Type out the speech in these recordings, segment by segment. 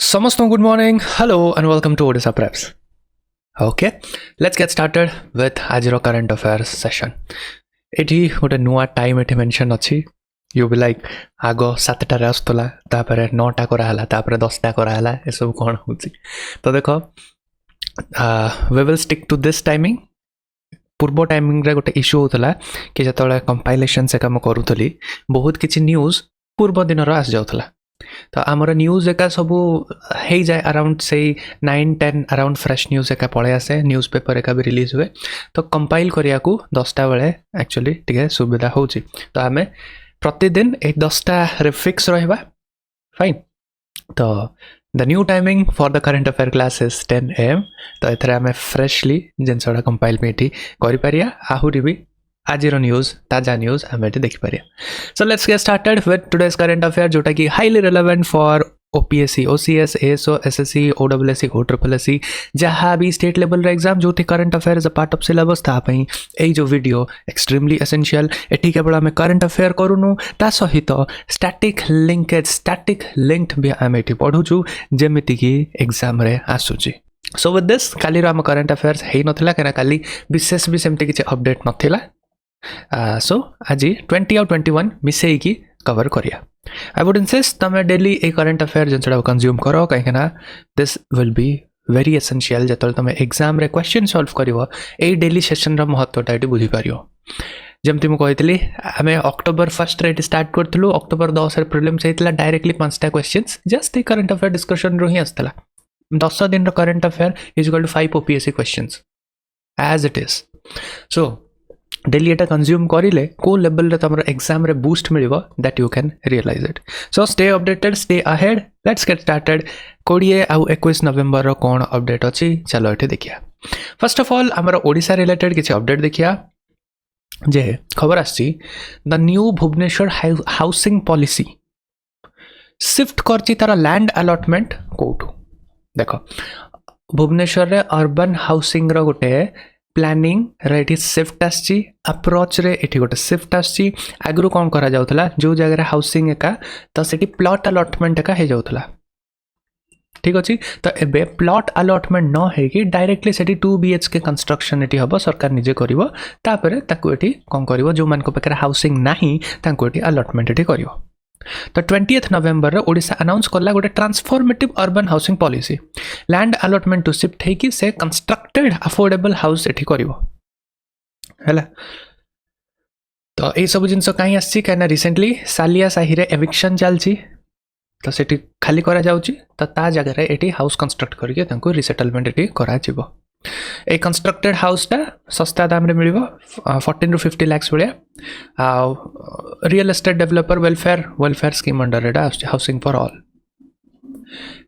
Samastam, good morning, hello and welcome to Odisha Preps. Okay, let's get started with Ajiro current affairs session. एठी गोटे नुआ time एठी mention अछि. You be like आगो 7टा रे आस्तला तापरे 9टा कराहला तापरे 10टा कराहला ए सब कोन होछि. तो देखो we will stick to this timing. पूर्व टाइमिंग रे गोटे इश्यू होतला कि जतले कंपाइलेशन से काम करूतली बहुत किछि न्यूज़ पूर्व दिन रो आस जाउतला. तो आमर न्यूज़ एका सबू हो जाए अराउंड से 9-10 अराउंड फ्रेश न्यूज़ एका पड़े आसे न्यूज़ पेपर एका भी रिलीज हुए. तो कंपाइल करिया को 10टा बेले एक्चुअली टिके सुविधा होची. तो आमे प्रतिदिन ए 10टा रे फिक्स रहबा. फाइन. तो the new timing for the current affair class is 10 AM. तो एथरे आमे फ्रेशली जिनसडा कंपाइल मेटी करि परिया आहुरी भी आजिरो न्यूज़ ताजा न्यूज़ हमें देखि परिया. So let's get started with today's current affair जोटा कि highly relevant for OPSC, OCS, ASO, SSC, OSSC, OSSC जहाँ भी स्टेट लेवल रे एग्जाम जो current affair is a part of syllabus ता पई ए जो वीडियो एक्सट्रीमली एसेंशियल. एठी केवल आमे करंट अफेयर करूनु ता सहित स्टैटिक लिंकेज स्टैटिक लिंक्ड भी आमे एठी पढुछु जेमिति कि एग्जाम रे आसुची. सो विथ दिस काली रो आम करंट अफेयर्स हेई नथिला केना काली विशेष भी सेमति किछि अपडेट नथिला. सो आज 20 और 21 मिसे की कवर करिया. आई वुड इंसिस्ट तुम डेली ए करंट अफेयर जिनसा कंज्यूम करो कहीं this will be very essential जो तुम एग्जाम रे क्वेश्चन सॉल्व करिवो ए डेली सेशन रा महत्वटा एटी बुझी पारियो. जमती मु कहितली आमे अक्टोबर 1 रे स्टार्ट करथलु अक्टोबर 10 रे प्रीलिम्स हेतला डायरेक्टली 5टा questions just a current affair discussion रो ही आस्तला. 10 दिन रो current affair is equal to 5 OPSC questions as it is. So daily एटा कंज्यूम करिले को लेवल रे तमरो एग्जाम रे बूस्ट मिलिबो that you can realise it. So stay updated, stay ahead. Let's get started. 20 आउ 21 नवंबर रो कोन अपडेट अछि चलो एठे देखिया. फर्स्ट ऑफ ऑल हमर ओडिसा रिलेटेड किछ अपडेट देखिया. जे खबर आछि the new Bhubaneswar housing policy shift करछि तारा लैंड अलॉटमेंट कोठु. देखो भुवनेश्वर रे अर्बन हाउसिंग रो गोटे प्लानिंग रे शिफ्ट आसी अप्रोच रे एठी गोटे शिफ्ट आसी. आगु कौन करा जाउथला जो जगह हाउसिंग एका तो सेठी प्लॉट अलॉटमेंट एका हे जाउथला. ठीक अछि. तो एबे प्लॉट अलॉटमेंट न हे कि डायरेक्टली सेठी 2 BHK कंस्ट्रक्शन एठी हबो सरकार निजे करिवो. तापरे ताकु एठी कोन करिवो जो मान को पकरा हाउसिंग नाही तांको एठी अलॉटमेंट एठी करिवो. तो 20 नवंबर रे ओडिसा अनाउंस करला गोटे transformative urban housing policy. Land allotment to shift है कि से कंस्ट्रक्टेड अफोर्डेबल हाउस एठी करिवो हैला. तो ए सब जिंस काई आसी कहना रिसेंटली सालिया साही रे एविक्शन चलची तो सेठी खाली करा जाउची. तो ता जगह रे एठी हाउस कंस्ट्रक्ट करके तांको रिसेटलमेंट एठी करा जिवो. ए कंस्ट्रक्टेड हाउस ता सस्ता दाम रे मिलिबो 14 to 50 लाख भलिया. Real estate developer welfare scheme under एटा हाउसिंग फॉर ऑल.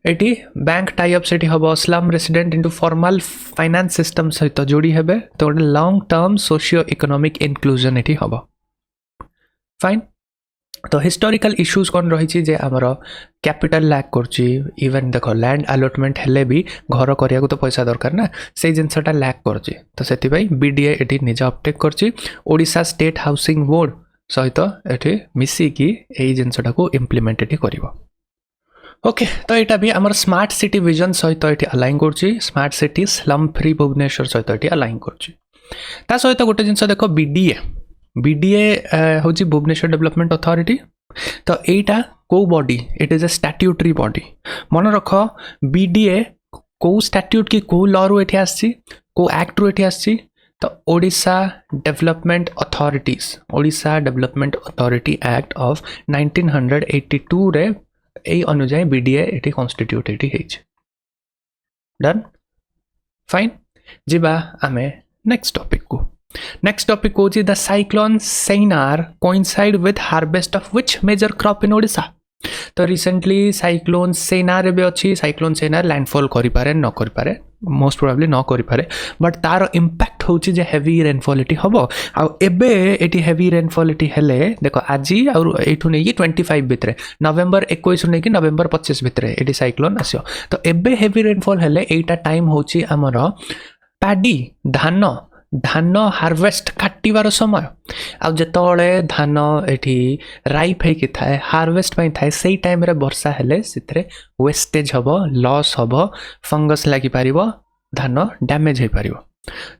एटी बैंक टाई अप सेठी हबो slum resident into formal finance system सहित जोड़ी हेबे. तो long term socio economic inclusion एठी हबो. फाइन. तो हिस्टोरिकल इश्यूज कौन रही जे आमर कैपिटल लैक करची. इवन देखो लैंड अलॉटमेंट हेले भी घर करिया को तो पैसा दरकार ना से जिनसटा लैक करची. तो सेति भाई BDA एठी निज अपटेक करची. ओडिशा स्टेट हाउसिंग बोर्ड सहित एठी मिसी की एई जिनसटा को इंप्लीमेंट एठी करिवो. ओके. तो एटा भी आमर स्मार्ट सिटी विजन सहित एठी अलाइन करची. Smart city slum free Bhubaneswar सहित एठी अलाइन करची. ता सहित गोटे जिनस देखो BDA होची भुवनेश्वर डेवलपमेंट अथॉरिटी. तो एटा को body it is a statutory body. मन रख BDA को स्टैट्यूट की को लॉ रो एठी आसी को एक्ट रो एठी आसी. तो Odisha development authority act of 1982 रे ए अनुजाई BDA एठी कॉन्स्टिट्यूट एठी हेछ. डन. फाइन. जिबा आमे नेक्स्ट टॉपिक को. नेक्स्ट टॉपिक को द साइक्लोन सेनार coincide with harvest of which major crop in Odisha. तो रिसेंटली साइक्लोन सेनार एबे अछि. साइक्लोन सेनार लैंडफॉल करि पारे न करि पारे मोस्ट प्रोबेबली न करि पारे बट तार इंपैक्ट होछि जे हेवी रेनफॉल एटी हबो. आ एबे एटी हेवी रेनफॉल एटी हेले देखो आजी और एठु नै कि 25 भितरे नवंबर 21 नै कि नवंबर 25 भितरे एटी साइक्लोन आसियो. तो एबे हेवी रेनफॉल हेले एटा टाइम होछि हमर पैडी धान धान हार्वेस्ट काटिबार समय आ जेतोळे धान एठी राइप हेकि थाए हार्वेस्ट पई थाए सेही टाइम रे वर्षा हेले सिथरे वेस्टेज हबो लॉस हबो फंगस लागि पारिबो धान डैमेज हे पारिबो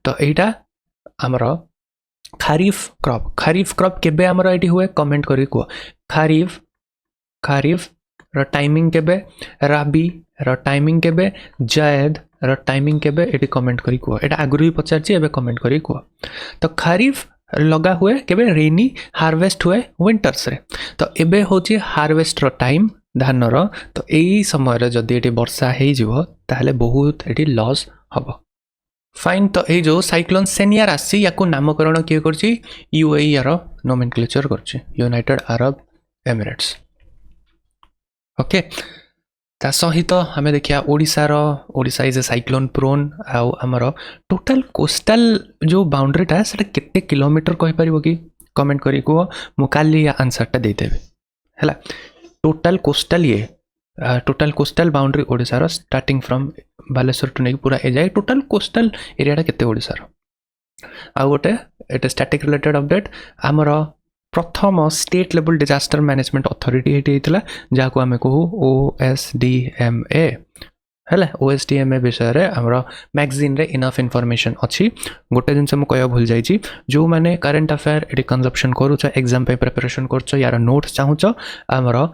तो एटा हमरो खरीफ क्रॉप केबे हमरो एठी हुए कमेंट करी को खरीफ रो टाइमिंग केबे राबी रो टाइमिंग केबे जायद रो टाइमिंग केबे एटी कमेंट करी को एटा आगुरी ही पचार छी एबे कमेंट करी को तो खरीफ लगा हुए केबे रेनी हार्वेस्ट हुए विंटर्स रे तो एबे होची हार्वेस्ट रो टाइम धान रो तो एई समय रे जदी एटी वर्षा हेई जिवो ताहले बहुत एटी लॉस हबो फाइन तो ए जो साइक्लोन सेनियर आसी याकू नामकरण किए करछि यूएई यारो नोमेनक्लेचर करछि यूनाइटेड अरब एमिरेट्स ओके ता सहित हमें देखिया Odisha is a cyclone prone आउ हमर टोटल कोस्टल जो बाउंड्री ता सेटा केते किलोमीटर कहि परिबो कि कमेंट करी को मु काली आंसर ता दे देबे हैला टोटल कोस्टल बाउंड्री ओडिशा रो स्टार्टिंग फ्रॉम बालेश्वर टू नहीं पूरा ए जाए टोटल कोस्टल एरिया टा केते ओडिशा रो आ गोटे एटा स्टैटिक रिलेटेड अपडेट हमर प्रथम state level disaster management authority एटी हेतिला जाको हमें कहू OSDMA हैला OSDMA विषय रे हमर मैगजीन रे इनफ इन्फॉर्मेशन अछि गोटे दिन से मु कहया भूल जाई छी जो माने करंट अफेयर एटी कंजप्शन करूछ एग्जाम पे प्रिपरेशन करछ यार नोट्स चाहूछ हमर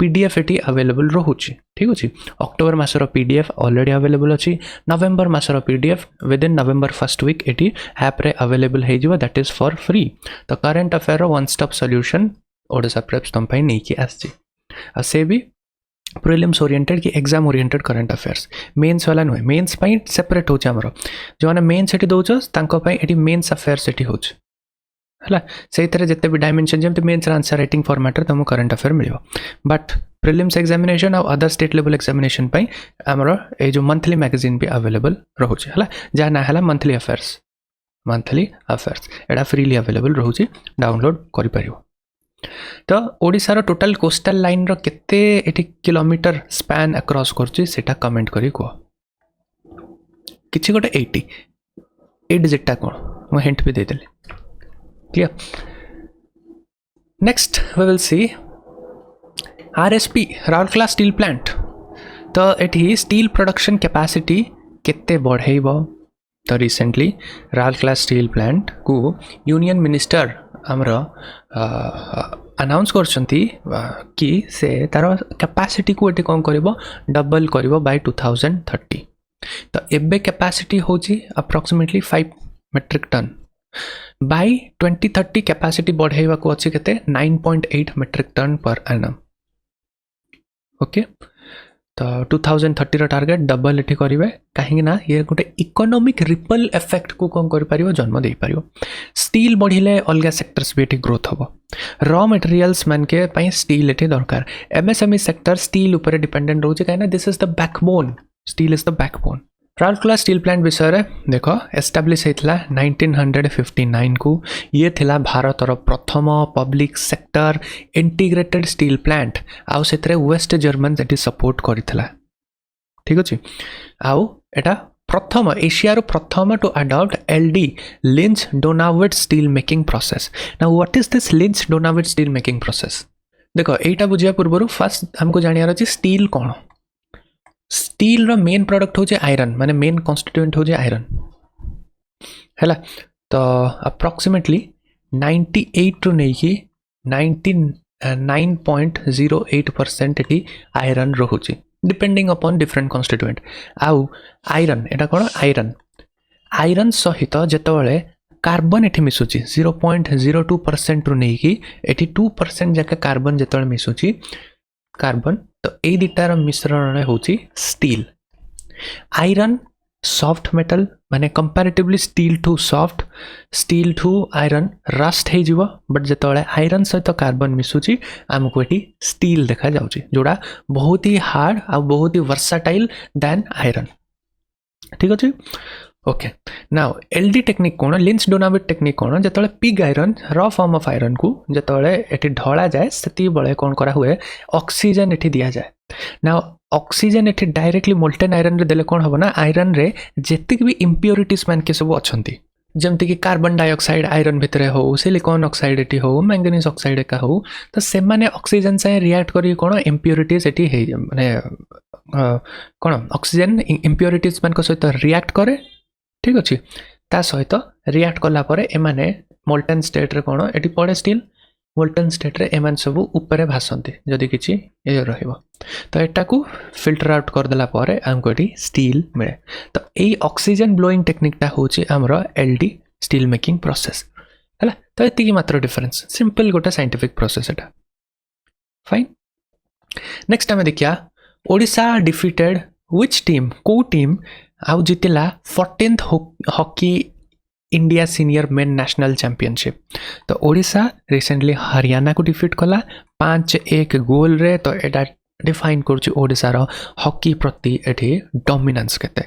PDF एटी अवेलेबल रहुछि ठीक अछि अक्टोबर मासर PDF ऑलरेडी अवेलेबल अछि नवंबर मासर PDF within November first week एटी ऐप रे अवेलेबल हे जिवो दैट इज फॉर फ्री तो current affair one stop solution Odisha preps तम पई नै कि आछि आ से भी प्रीलिम्स ओरिएंटेड कि exam oriented current affairs mains वाला नुहे मेंस पई सेपरेट होछ हमरो जो माने मेंस एटी दोछ तांको पई एटी मेंस अफेयर्स एटी होछ हला से तरह जते भी डायमेंशन जेम मेंस आंसर राइटिंग फॉर्मेट रे तुम करंट अफेयर मिलियो बट प्रीलिम्स एग्जामिनेशन और अदर स्टेट लेवल एग्जामिनेशन पई हमरो ए जो मंथली मैगजीन भी अवेलेबल रहउछ हला जा ना हला मंथली अफेयर्स एडा फ्रीली अवेलेबल रहउछ डाउनलोड करि परियो तो ओडिसा रो टोटल कोस्टल लाइन रो केते एटी किलोमीटर स्पैन अक्रॉस करछि सेटा कमेंट करी को किछि गोटे 80 ए डिजिट कोन मु हिंट भी दे देले clear next we will see RSP Rourkela steel plant तो एठी स्टील प्रोडक्शन कैपेसिटी केते बढ़ेइबो तो रिसेंटली राउरकेला स्टील प्लांट को यूनियन मिनिस्टर हमरो अनाउंस करछंती कि से तार कैपेसिटी को एठी कोन करबो डबल करबो बाय 2030 तो एबे कैपेसिटी होची approximately 5 metric ton by 2030 capacity बढ़ेवा को अछि केते 9.8 metric ton per annum okay तो 2030 रो टारगेट डबल एठी करिवे काहे ना ये गोटे इकोनॉमिक रिपल इफेक्ट को कोन करि परियो जन्म दे परियो स्टील बढ़िले अलगा सेक्टर्स भी एठी ग्रोथ हबो रॉ मटेरियल्स मन के पई स्टील एठी दरकार MSME सेक्टर स्टील ऊपर डिपेंडेंट रहउछ काहे ना this is the backbone steel is the backbone Rourkela steel plant विषय रे देखो एस्टाब्लिश हेतला 1959 को ये थिला भारत रो प्रथम public sector integrated steel plant आउ सेतरे वेस्ट जर्मन जेटी सपोर्ट करितला ठीक अछि आउ एटा प्रथम एशिया रो प्रथम to adopt LD Linz Donawitz steel making process now what is this Linz Donawitz steel making process देखो एटा बुझिया पूर्वरु फर्स्ट हमको जानियार अछि स्टील कोन स्टील रो मेन प्रोडक्ट हो जे आयरन माने मेन कॉन्स्टिट्यूएंट हो जे आयरन हैला तो अप्रोक्सीमेटली 98 टू नहीं कि 99.08% एटी आयरन रहुची डिपेंडिंग अपॉन डिफरेंट कॉन्स्टिट्यूएंट आउ आयरन एटा कोन आयरन सहित जेतबेले कार्बन एठी मिसुची 0.02% रु नहीं कि 82% जाके कार्बन जेतबेले मिसुची कार्बन तो ए दिटार मिश्रण रे होची स्टील आयरन सॉफ्ट मेटल माने कंपैरेटिवली स्टील टू सॉफ्ट स्टील टू आयरन रस्ट हे जीवो बट जेतबेले आयरन सहित कार्बन मिसुची हमको एटी स्टील देखा जाउची जोड़ा बहुत ही हार्ड आ बहुत ही वर्साटाइल देन आयरन ठीक अछि ओके नाउ LD टेक्निक कोन लिंच डोनाविट टेक्निक कोन जेतबेले pig iron raw form of iron को जेतबेले एटी ढळा जाय सेती बळे कोन करा हुए ऑक्सीजन एटी दिया जाय now oxygen eighty directly molten iron रे देले कोन हबो ना आयरन रे जेतिक भी इंप्योरिटीज मान के सब अछंती जमती कि कार्बन डाइऑक्साइड आयरन भितर हो सिलिकॉन ऑक्साइड एटी हो मैंगनीज ऑक्साइड एका हो तो से माने ऑक्सीजन से रिएक्ट करी कोन इम्प्योरिटीज एटी हे माने कोन ऑक्सीजन इम्प्योरिटीज मान को सहित रिएक्ट करे ठीक अछि ता सहित रिएक्ट कला परे ए माने मोल्टन स्टेट रे कोन एटी पड़े स्टील मोल्टन स्टेट रे एमान सब ऊपर भासंती जदि किछि ए रहिबो तो एटा को फिल्टर आउट कर देला परे हमको एटी स्टील मिले तो एई ऑक्सीजन ब्लोइंग टेक्निक ता होछि हमरो एलडी स्टील मेकिंग प्रोसेस हला तो एति की मात्र डिफरेंस सिंपल गोटा साइंटिफिक प्रोसेस एटा फाइन नेक्स्ट हमें देखिया ओडिशा डिफीटेड व्हिच टीम को टीम आउ जितिला 14th hockey India senior men national championship तो ओडिशा रिसेंटली हरियाणा को डिफीट कला 5-1 गोल रे तो एटा डिफाइन करछु ओडिशा रो हॉकी प्रति एठी डोमिनेंस केते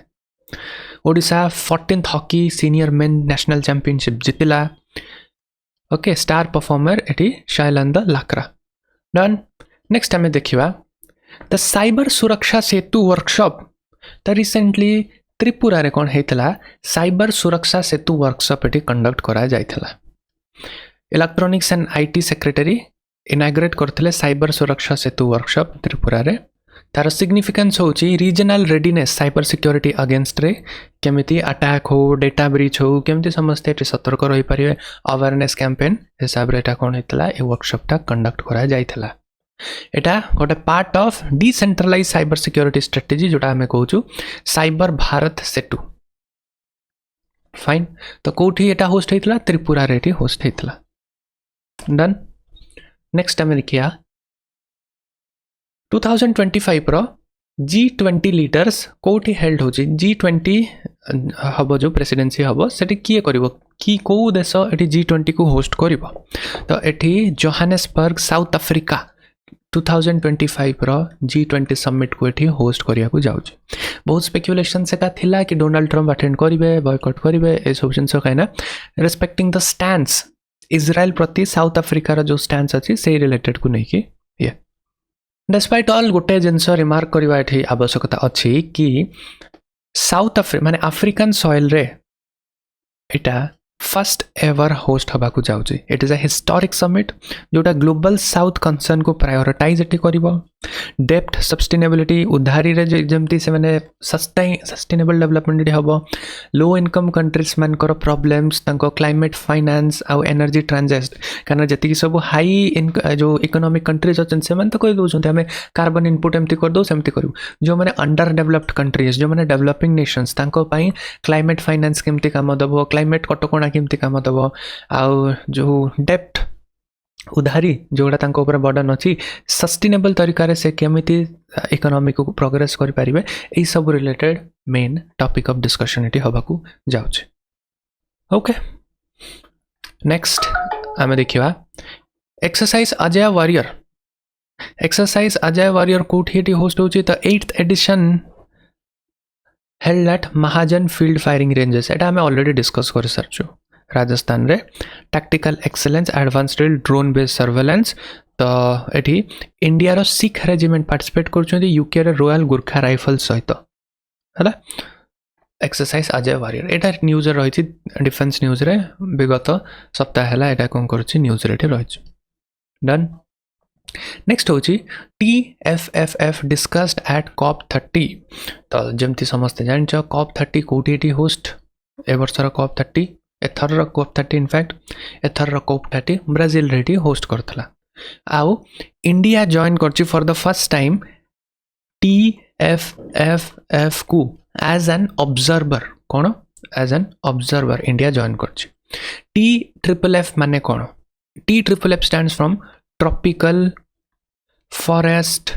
Odisha 14th hockey senior men national championship जितिला ओके स्टार परफॉर्मर एठी शैलेंद्र लाक्रा डन नेक्स्ट हमें देखिबा the cyber Suraksha Setu workshop तो रिसेंटली त्रिपुरा रे कोन हेतला साइबर सुरक्षा सेतु वर्कशॉप एटी कंडक्ट करा जायथला electronics and IT secretary inaugurate करथिले साइबर सुरक्षा सेतु वर्कशॉप त्रिपुरा रे तार सिग्निफिकेंस होची regional readiness cyber security against रे केमिति अटैक हो डेटा ब्रीच हो केमिति समस्त एटी सतर्क रहि परिवे अवेयरनेस कैंपेन हिसाब रे एटा कोन हेतला ए वर्कशॉप ता कंडक्ट करा जायथला एटा गोटे part of decentralise cyber security strategy जोटा हमें कहूँ साइबर भारत सेतु फाइन तो कोठी एटा होस्ट हेतला त्रिपुरा रे होस्ट हेतला डन नेक्स्ट हमें देखिया 2025 रो G20 लीडर्स कोठी हेल्ड होची G20 हबो जो प्रेसिडेंसी हबो सेठी किए करिवो कि को देश एठी G20 को होस्ट करिवो तो एठी जोहान्सबर्ग साउथ अफ्रीका 2025 रो G20 समिट को एठी होस्ट करिया को जाउछ बहुत स्पेकुलेशन से का थिला कि डोनाल्ड ट्रम्प अटेंड करिवे बॉयकॉट करिवे ए सब जिंस कहना रेस्पेक्टिंग द स्टैंस इजराइल प्रति साउथ अफ्रीका रो जो स्टैंस अछि से रिलेटेड को नहीं कि ये डिस्पाइट ऑल गोटे जिंस रिमार्क करिवा एठी आवश्यकता अछि कि साउथ अफ्रीका माने अफ्रीकन सॉइल रे एटा फर्स्ट एवर होस्ट हवा को जाउची it is a historic summit जोटा ग्लोबल साउथ कंसर्न को प्रायोरिटाइज एटी करिवो डेप्थ सस्टेनेबिलिटी उधारी रे जेमती से माने सस्टेनेबल डेवलपमेंट हबो लो इनकम कंट्रीज मान कर प्रॉब्लम्स तांको क्लाइमेट फाइनेंस आ एनर्जी ट्रांजेस्ट कारण जति सब हाई जो इकोनॉमिक कंट्रीज अछन से मान तो कहि दोछन हमें कार्बन इनपुट एमती कर दो सेमती करू जो माने अंडर डेवलप्ड कंट्रीज जो माने डेवलपिंग नेशंस तांको पई क्लाइमेट फाइनेंस केमती काम दबो क्लाइमेट कटकोणा केमती काम दबो आ जो डेप्थ उधारी जोड़ा तांको ऊपर बर्डन अछि सस्टेनेबल तरीका रे से केमिति इकोनॉमी को प्रोग्रेस करि परिबे ए सब related main topic of discussion एटी हबा को जाउछ ओके नेक्स्ट आमे देखिबा एक्सरसाइज अजय वॉरियर कोठी एटी होस्ट होछि त 8th edition held at Mahajan field firing ranges एटा हमें ऑलरेडी डिस्कस कर सरछु राजस्थान रे tactical excellence advanced drone based surveillance तो एठी इंडिया रो सिख रेजिमेंट पार्टिसिपेट करछथि यूके रे रॉयल गुरखा राइफल सहित हला एक्सरसाइज अजय वॉरियर एटा न्यूज रे रहिछि डिफेंस न्यूज रे विगत सप्ताह हला एटा कोन करछि न्यूज रे रहिछि डन नेक्स्ट होछि TFFF डिस्कस्ड एट COP30 तो जेमती समस्त जानछ COP30 कोठी होस्ट ए वर्षर COP30 एथर COP30 इनफैक्ट एथर COP30 ब्राजील रेडी होस्ट करथला आउ इंडिया जॉइन करछि for the first time TFFF को एज एन ऑब्जर्वर कोन as an observer India join करछि TFFF माने कोन TFFF stands from tropical forest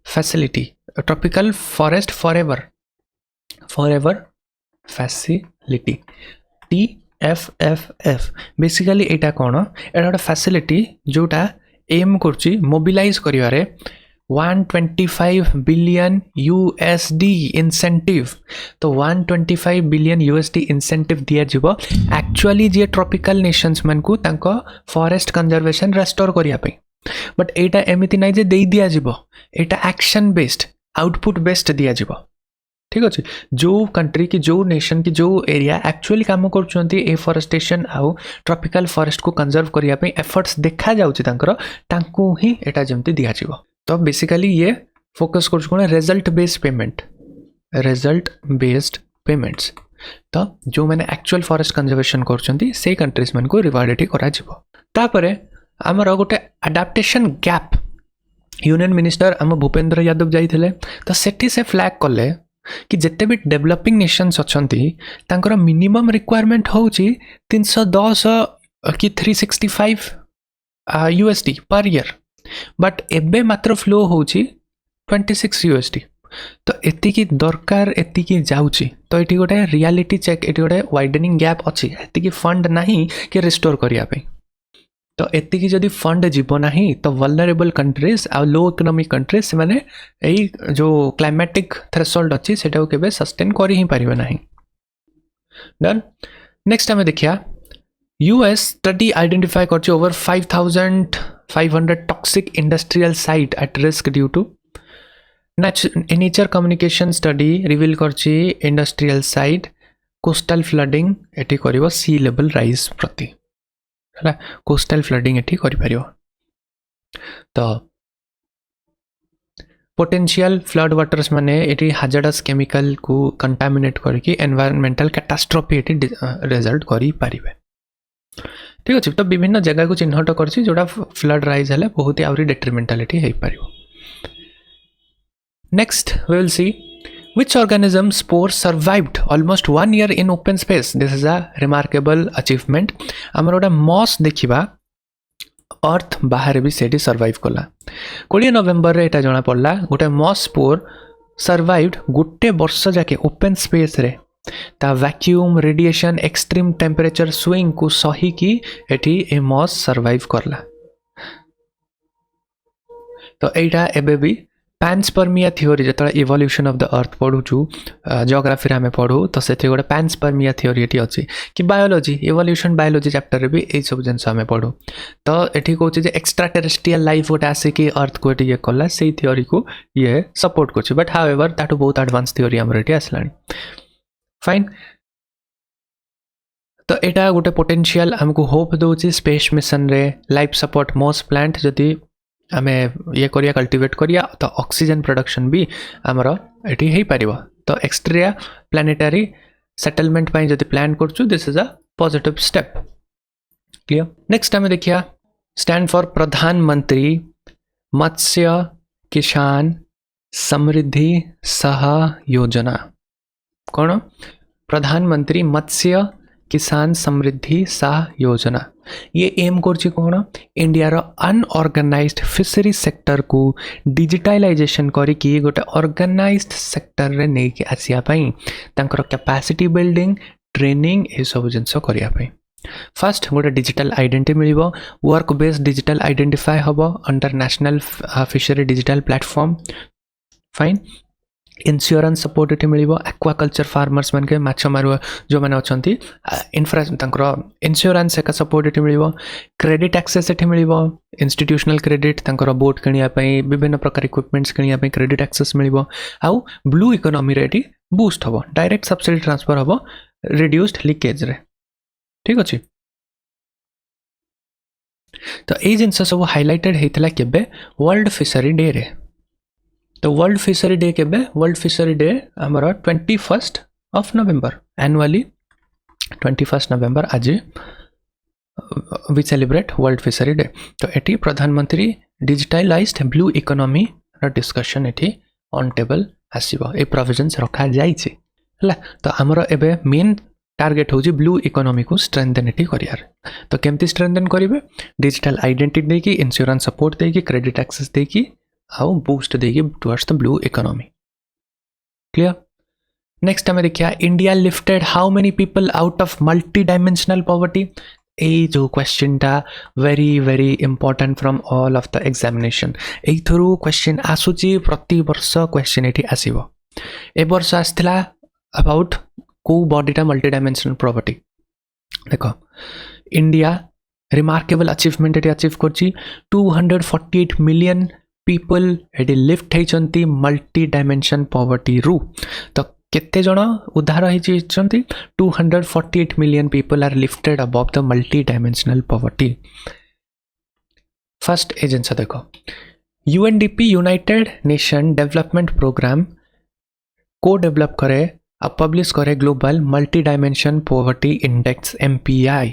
facility tropical forest forever facility TFFF basically एटा कोन एटा गोटे फैसिलिटी जोटा एम करछि मोबिलाइज करिवारे 125 बिलियन USD इंसेंटिव तो 125 बिलियन USD इंसेंटिव दिया जिवो एक्चुअली जे ट्रॉपिकल नेशंस मन को तांको फॉरेस्ट कंजर्वेशन रेस्टोर करिया पे बट एटा एमिति नै जे देई दिया जिवो एटा एक्शन बेस्ड आउटपुट बेस्ड दिया जिवो ठीक अच्छे जो कंट्री की जो नेशन की जो एरिया एक्चुअली काम कर एफरेस्टेशन आउ ट्रॉपिकल फॉरेस्ट को कंजर्व करने एफर्ट्स देखा जाऊँ ही एटा जमती दिज्व तो बेसिकली ये फोकस कर result based payment result based payments तो जो मैंने एक्चुअल फॉरेस्ट कंजर्वेशन कर से कंट्रीज मन को रिवार्ड कर आमर गोटे अडाप्टेशन गैप यूनियन मिनिस्टर आम भूपेंद्र यादव जाइए तो सेठी से फ्लैग कले कि जिते भी डेवलपिंग नेशंस अच्छा मिनिमम रिक्वायरमेंट हूँ 310 कि 365 USD पर ईयर बट एबे मात्र फ्लो हूँ 26 USD तो एतिकी दरकार एतिकी जाउची तो ये गोटे रियलिटी चेक ये गोटे वाइडनिंग गैप अच्छी एतिकी फंड नहीं कि रिस्टोर करने तो एतिकी जदि फंड जीव नहीं तो वल्नरेबल कंट्रीज आ लो इकोनॉमिक कंट्रीज से माने यही जो क्लाइमेटिक थ्रेशोल्ड अच्छी से केबे सस्टेन कर ही पारिबे नहीं। डन नेक्स्ट आम देखिया यूएस स्टडी आइडेंटिफाई कर over 5500 toxic industrial site at risk due to Nature communication study reveal करछि इंडस्ट्रियल साइट कोस्टल फ्लडिंग एटी करिवो सी लेवल राइज प्रति है कोस्टल फ्लडिंग एटी करि परियो तो पोटेंशियल फ्लड वाटर्स माने एटी हाजार्डस केमिकल को कंटामिनेट करके एनवायरमेंटल कैटास्ट्रोफी एटी रिजल्ट करि परिबे ठीक अछि तो विभिन्न जगह को चिन्हट करछि जोडा फ्लड राइज हले बहुत ही आउरी डेट्रिमेंटलिटी हे परियो। Next, we will see which organism spores survived almost 1 year in open space. This is a remarkable achievement. आमर गोटे मॉस देखिबा अर्थ बाहर भी सेठी सर्वाइव कला 20 नवेम्बर रे एटा जना पड़ला गोटे मॉस स्पोर सर्वाइव्ड गोटे वर्ष जाके ओपन स्पेस रे ता vacuum radiation extreme temperature swing को सही की एठी ए मॉस सर्वाइव करला तो एटा एबे भी पैनस्पर्मिया थ्योरी जो इवोल्यूशन ऑफ द अर्थ पढ़ुचु जियोग्राफी रे हमें पढ़ू तो से गोटे पैनस्पर्मिया थ्योरी ये अच्छी कि बायोलॉजी इवोल्यूशन बायोलॉजी चैप्टर रे भी यही सब जिन हमें पढ़ू तो ये कौन एक्सट्रा टेरेस्ट्रियल लाइफ गोटे आसिकी अर्थ को ये कला से थ्योरी को ये सपोर्ट कर बट हाउ एवर ताठू बहुत एडवांस थ्योरी आमर ये आसला फाइन तो यहाँ गोटे पोटेंशियल आमको होप दौर स्पेस मिशन रे लाइफ सपोर्ट मॉस प्लांट जदि आमे ये करिया कल्टिवेट करिया तो ऑक्सीजन प्रोडक्शन भी आमर एटी हे पारिबो तो एक्सट्रा प्लानेटरी सेटलमेंट पाई जदि प्लान करछु this is a positive step clear. Next आमे देखिया स्टैंड फॉर प्रधानमंत्री मत्स्य किसान समृद्धि सह योजना कौन प्रधानमंत्री मत्स्य किसान समृद्धि सह योजना ये एम करछि कोन इंडिया रो अनऑर्गेनाइज्ड फिशरी सेक्टर को डिजिटलाइजेशन करी कि गोटे ऑर्गेनाइज्ड सेक्टर रे नै के आसिया पई तांकर कैपेसिटी बिल्डिंग ट्रेनिंग ए सब जिंस करिया पई फर्स्ट गोटे डिजिटल आइडेंटिटी मिलिबो वर्क बेस्ड डिजिटल आइडेंटिफाई हबो under national fishery digital platform fine insurance support ये मिल एक्वाकल्चर फार्मर्स मन के माछ मारुआ जो मैंने अच्छा इनफ्रा इंश्योरेंस एक सपोर्ट ये मिल क्रेडिट एक्सेस ये मिल इंस्टीट्यूशनल क्रेडिट बोट किनापी विभिन्न प्रकार इक्विपमेंट्स किनापी क्रेडिट एक्सेस मिल आउ ब्लू इकोनॉमी रे बूस्ट हम डायरेक्ट सब्सिडी ट्रांसफर हम रिड्यूस्ड लीकेज रे ठीक अच्छे तो ये जिनस सब हाइलाइटेड होता केबे वर्ल्ड फिशरी डे रे तो वर्ल्ड फिशरी डे केबे वर्ल्ड फिशरी डे आमर 21 नवेम्बर एनुअली 21 नवेम्बर आज we celebrate world fishery day तो एटी प्रधानमंत्री डिजिटलाइज्ड ब्लू इकोनॉमी डिस्कशन एटी ऑन टेबल आसीबो ए प्रोविजंस रखा जाइछि हला तो आमर एबे मेन टार्गेट होजी ब्लू इकोनॉमी को स्ट्रेंथन एटी करियार तो केमती स्ट्रेंथन करिवे डिजिटल आइडेंटिटी देकी इंश्योरेंस सपोर्ट देकी क्रेडिट एक्सेस देकी हाउ बूस्ट देगी towards the blue economy clear. Next हमें देखिए India lifted how many people out of multi dimensional poverty ए जो क्वेश्चन टा very very important from all of the examination ए through question आसुची प्रति वर्ष क्वेश्चन एटी आसीबो ए वर्ष आस्थिला अबाउट को बॉडीटा मल्टी डायमेंशनल पॉवर्टी देखो इंडिया रिमार्केबल अचीवमेंट एटी अचीव करची 248 मिलियन पीपल एटी लिफ्ट होती मल्टी डायमेंशन पॉवर्टी रु तो केते जण उद्धार होइछन्ति 248 million people are lifted above the multi dimensional poverty. First agency देखो UNDP United Nation development programme को डेवलप करे और पब्लिश करे global multi dimension poverty index MPI.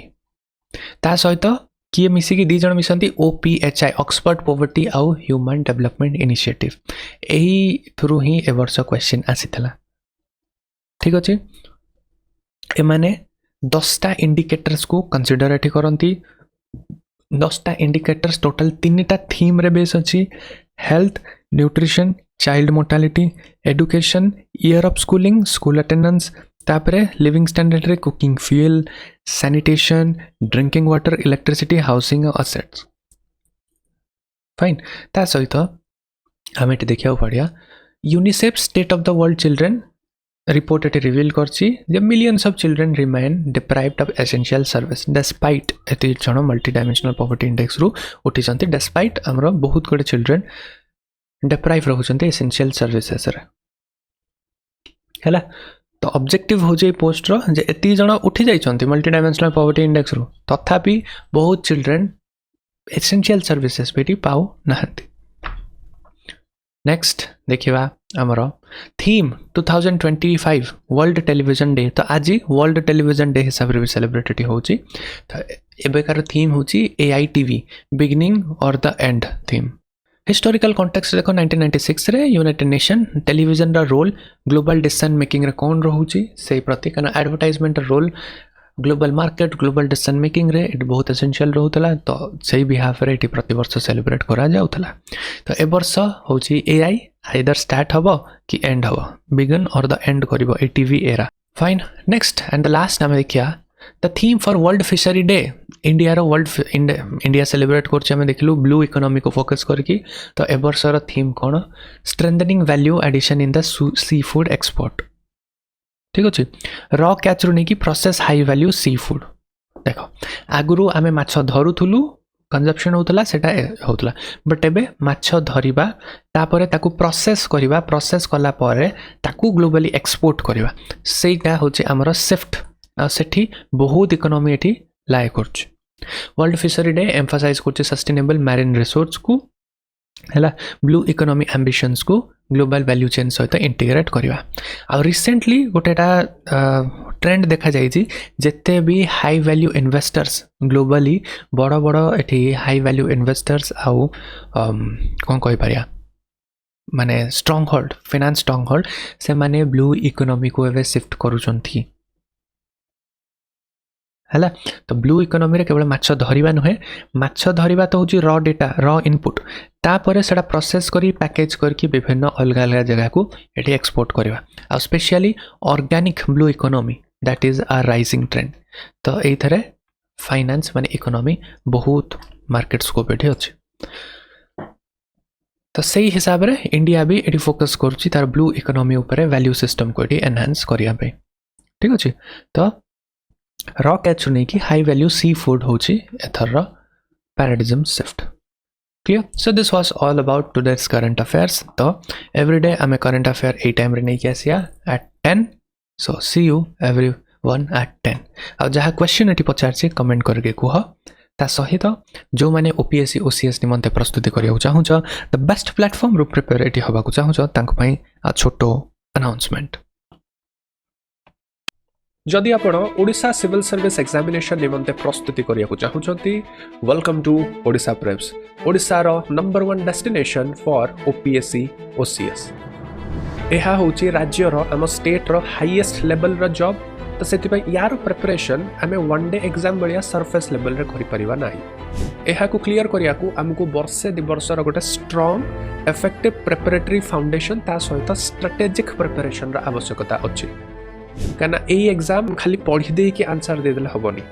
ता सहित किए मिसिकी दी जण मिसंती ओपीएचआई ऑक्सफोर्ड पॉवर्टी आउ ह्यूमन डेवलपमेंट इनिशिएटिव। एही थ्रू ही ए वर्ष क्वेश्चन आसीतला। ठीक अछि एमाने 10टा इंडिकेटर्स को कंसीडर एठी करंती। 10टा इंडिकेटर्स टोटल 3टा थीम रे बेस अछि health nutrition child mortality education year of schooling school attendance तापरे लिविंग स्टैंडर्ड रे cooking fuel sanitation drinking water electricity housing assets. Fine ता सहित हम एटी देखिया पड़िया UNICEF state of the world children report एटी रिवील करछि जे millions of children remain deprived of essential service despite एटी जण मल्टी डायमेंशनल पॉवर्टी इंडेक्स रु उठी जंती डिस्पाइट हमरो बहुत गुड चिल्ड्रन डिप्राइव रहउछन्ते एसेंशियल सर्विसेस रे हैला। तो ऑब्जेक्टिव हो जे पोस्ट रो जे एती जण उठी जाइछन्ते मल्टी डायमेंशनल पॉवर्टी इंडेक्स रु तथापि बहुत चिल्ड्रन एसेंशियल सर्विसेस बेटी पाउ नाहंती। नेक्स्ट देखिबा हमरो थीम 2025 वर्ल्ड टेलीविजन डे। तो आज वर्ल्ड टेलीविजन डे हिसाब रे भी सेलिब्रेटेड होची। तो एबेकार थीम होची एआई टीवी बिगिनिंग और the end theme. Historical context देखो 1996 रे यूनाइटेड नेशन टेलीविजन रा रोल ग्लोबल डिसीजन मेकिंग रे कोन रहउची से प्रति कना advertisement role global market global decision making रे इट बहुत एसेंशियल रहउतला। तो सही बिहाफ रे इटी प्रति वर्ष सेलिब्रेट करा जाउतला। तो ए वर्ष होची एआई आइदर स्टार्ट हबो कि एंड हबो बिगिन और द एंड करिवो ए TV era. Fine next and the last नाम देखिया the theme for world fishery day India रो वर्ल्ड इंडिया सेलिब्रेट करछ हमें देखलु ब्लू इकोनॉमी को फोकस करके। तो ए वर्ष रो थीम कोन strengthening value addition in the seafood export. ठीक अछि रॉ कैच रो नेकी process high value seafood. देखो आगुरु आमे माछ धरुथुलु कंजप्शन होतला सेटा होतला बट एबे माछ धरिबा तापरे ताकू प्रोसेस करिबा प्रोसेस कला परे ताकू ग्लोबली एक्सपोर्ट करिबा सेटा होचे हमर शिफ्ट सेठी बहुत इकोनॉमी एठी लाय करछ। वर्ल्ड फिशरी डे एम्फसाइज करछ सस्टेनेबल मैरिन रिसोर्स को हैला ब्लू इकोनॉमी एम्बिशंस को ग्लोबल वैल्यू चेन सहित इंटीग्रेट करिवा। आ रिसेंटली गोटेटा ट्रेंड देखा जाइछि जेते भी हाई वैल्यू इन्वेस्टर्स ग्लोबली बड़ बड़ एठी हाई वैल्यू इन्वेस्टर्स आउ कोन कहि परिया माने strong hold finance strong hold से माने ब्लू इकोनॉमी को एवे शिफ्ट करूछंती हैला। तो ब्लू इकोनॉमी रे केवल माछ धरिबा नुहे माछ धरिबा तो होची रॉ डेटा रॉ इनपुट तापरे सेटा प्रोसेस करी पैकेज करके विभिन्न अलग अलग जगह को एठी एक्सपोर्ट करबा। आ specially organic blue economy that is a rising trend. तो एई थरे फाइनेंस माने इकोनॉमी बहुत मार्केट स्कोप एठी अछि। तो सही हिसाब रे इंडिया भी एठी फोकस करछि तार ब्लू इकोनॉमी ऊपर वैल्यू सिस्टम को एठी एनहांस करिया पे। ठीक अछि तो रॉ कैच नहीं कि हाई वैल्यू सी फूड होची एथर paradigm shift. Clear so this was all about today's current affairs. तो एवरीडे आम करंट अफेयर ए टाइम रे नहीं किया at 10। So see you everyone at 10। आ जहाँ क्वेश्चन एटी पचार कमेंट करके कह ता सहित जो माने ओपीएससी ओसीएस निमंते प्रस्तुति करिया चाहू द बेस्ट प्लेटफॉर्म रू प्रिपेयर एटी हवा को चाहू तांको पई आ छोटो अनाउंसमेंट। जदि आपण ओडिशा सिविल सर्विस एग्जामिनेशन निमंते प्रस्तुति करिया को चाहूछंती welcome to Odisha preps Odisha रो number 1 destination for OPSC OCS. एहा होची राज्य रो हम स्टेट रो हाईएस्ट लेवल रो जॉब। तो सेति पई यार प्रिपरेशन हमें वन डे एग्जाम बलिया सरफेस लेवल रे करि परिबा नाही। एहा को क्लियर करिया को हमको वर्षे दि वर्ष रो गोटे स्ट्रांग इफेक्टिव प्रिपरेटरी फाउंडेशन ता सहित स्ट्रेटेजिक प्रिपरेशन रो आवश्यकता अछि। कहना ए एग्जाम खाली पढ़ी दे कि आंसर दे देले हबनी।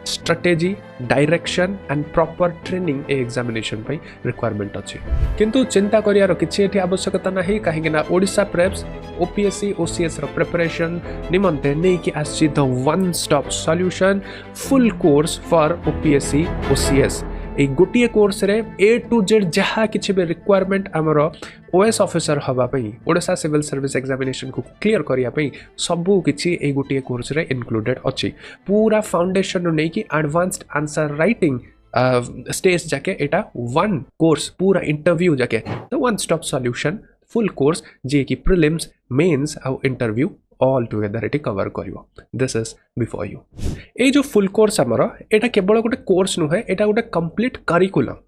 Strategy direction and proper training ए एग्जामिनेशन पई रिक्वायरमेंट अछि। किंतु चिंता करियार किछि एठी आवश्यकता नाही काहेकि ना ओडिशा प्रेप्स ओपीएससी ओसीएस रो प्रिपरेशन निमंते नै कि आछि the one stop solution full course for OPSC OCS ए गोटे कोर्स रे ए टू जेड जहाँ किसी भी रिक्वायरमेंट आमर ओएस ऑफिसर हवाई ओडिशा सिविल सर्विस एग्जामिनेशन को क्लियर करने सबू किसी ए गोटे कोर्स रे इनक्लूडेड अच्छी पूरा फाउंडेशन नहीं कि एडवांस्ड आंसर राइटिंग स्टेज जाके एटा वन कोर्स पूरा इंटरव्यू जाके तो one stop solution full course जे कि प्रिलिम्स मेंस आउ इंटरव्यू ऑल टुगेदर एटी कवर करिवो दिस इज बिफोर यू ए जो फुल कोर्स हमर एटा केवल गोटे कोर्स नुहे एटा गोटे कंप्लीट करिकुलम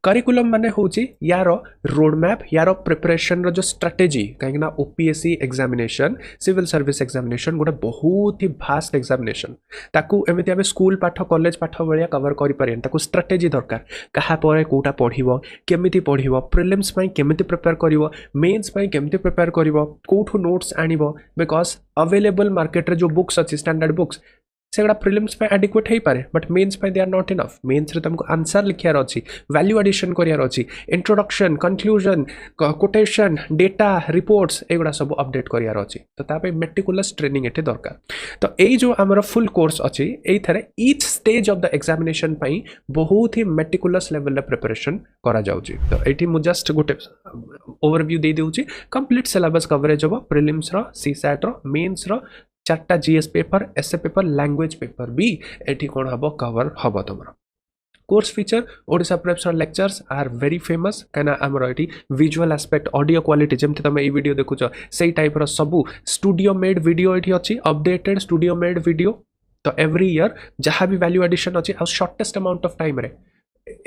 करिकुलम माने होची यार रोड मैप यार प्रिपरेशन रो जो स्ट्रेटेजी कहीं OPSC examination civil service examination गोटे बहुत ही भास्ट एग्जामिनेशन ताकू एमिति आमे स्कूल पाठ कॉलेज पाठ भलिया कवर करि परियन ताकू स्ट्रेटेजी दरकार कहा परे कोटा पढिबो केमिति पढिबो प्रिलिम्स पई केमिति प्रिपेयर करिवो मेंस पई केमिति प्रिपेयर करिवो कोठु नोट्स आनिबो बिकॉज अवेलेबल मार्केट रे जो बुक्स अछि स्टैंडर्ड बुक्स सेगुड़ा प्रिलिम्स पे एडिक्वेट हो पारे बट मेन्स पे they are not enough mains रे तुमको आंसर लिखार अच्छी वैल्यू एडिशन करार अच्छी introduction conclusion quotation data reports एगुड़ा सब अपडेट करार अच्छी तो तापे मेटिकुलस ट्रेनिंग एटे दरकार तो ये जो आमर फुल कोर्स अच्छी ये each stage of the examination पई बहुत ही मेटिकुलस लेवल रे प्रिपरेशन करा जाउची तो एठी मु जस्ट गोटे ओवरव्यू दे देउची कंप्लीट सिलेबस कवरेज हो प्रिलिम्स रो सीसैट रो मेन्स रो 4टा GS paper essay paper language paper भी एठी कोन हबो कवर हबो तमरो course feature Odisha preps lectures are very famous कना हमर एठी विजुअल एस्पेक्ट ऑडियो क्वालिटी जेमते तमे ई वीडियो देखुछ सेही टाइप रो सबु स्टूडियो मेड वीडियो एठी अछि अपडेटेड स्टूडियो मेड वीडियो तो एवरी ईयर जहाँ भी वैल्यू एडिशन अछि आ शॉर्टेस्ट अमाउंट ऑफ टाइम रे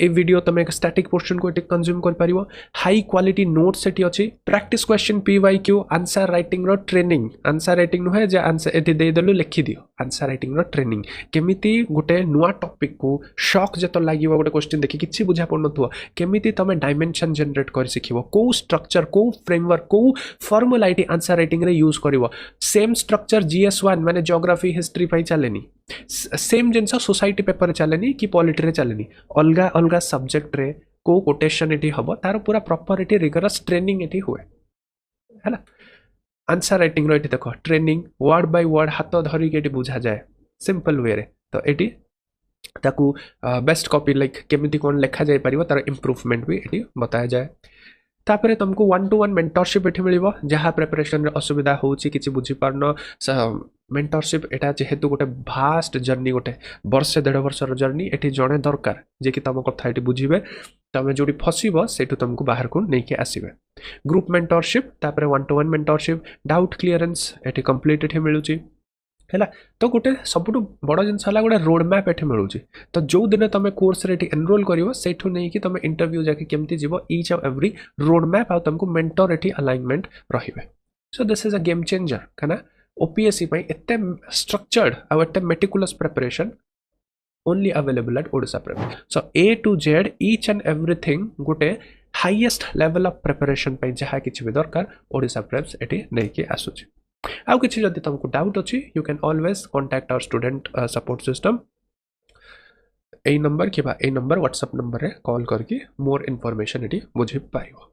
ए वीडियो तमे स्टैटिक पोर्शन को कंज्यूम कर पारिबो हाई क्वालिटी नोट्स एटी अछि practice question PYQ answer writing रो ट्रेनिंग आंसर राइटिंग नुहे जे आंसर एटी दे देलु लिखि दियो आंसर राइटिंग रो ट्रेनिंग केमिति गोटे नुआ टॉपिक को शॉक जतो लागिवो गोटे क्वेश्चन देखि किछि बुझा पड़नथुवा केमिति तमे डायमेंशन जनरेट कर सिखिबो को स्ट्रक्चर को फ्रेमवर्क को फॉर्मूला एटी आंसर राइटिंग रे यूज करिवो सेम स्ट्रक्चर जीएस1 माने ज्योग्राफी हिस्ट्री पई चलेनी सेम जिनसा सोसाइटी पेपर चलेनी कि पॉलिटी रे चलेनी अलगा अलगा सब्जेक्ट रे को कोटेशन एटी हबो तार पूरा proper eighty rigorous training eighty हुए हैला आंसर राइटिंग रो एटी देखो ट्रेनिंग वर्ड बाय वर्ड हाथ धरि के एटी बुझा जाए सिंपल वे रे तो एटी ताकू बेस्ट कॉपी लाइक केमिति कोन लेखा जाय परिबो तार इंप्रूवमेंट भी एटी बताया जाए तापरे तुमको 1-to-1 मेंटरशिप एठी मिलिबो जहाँ प्रिपरेशन रे असुविधा होउची किछि बुझी पारनो मेंटरशिप एटा जेहेतु गोटे भास्ट जर्नी गोटे वर्ष 1.5 वर्ष जर्नी एठी जणे दरकार जे कि तुम कथा एठी बुझिबे तमे जोडी फसिबो सेठु तुमको बाहर को नै के आसीबे ग्रुप मेंटरशिप तापरे 1-to-1 मेंटरशिप डाउट क्लियरेंस एठी कंप्लीट एठी मिलुची हैला तो गोटे सबुठु बड़ जिनस हला गोटे रोड मैप एठी मिलुची तो जो दिन तमे कोर्स रे एठी एनरोल करिवो सेठु नै कि तमे इंटरव्यू जाके केमती जीवो each of every road map आ तुमको मेंटर एठी अलाइनमेंट रहिबे so this is a game changer कना ओपीएससी पई एते स्ट्रक्चर्ड आ एते meticulous preparation only available at Odisha prep so A to Z each and everything गोटे हाईएस्ट लेवल ऑफ प्रिपरेशन पई जहा किछि भी दरकार ओडिशा प्रेप्स एठी नै के आसुची आउ किछि जदि तुमको डाउट अछि you can always contact our student support system ए नंबर के बा ए नंबर व्हाट्सएप नंबर रे कॉल करके मोर इन्फॉर्मेशन एटी बुझि पाइबो।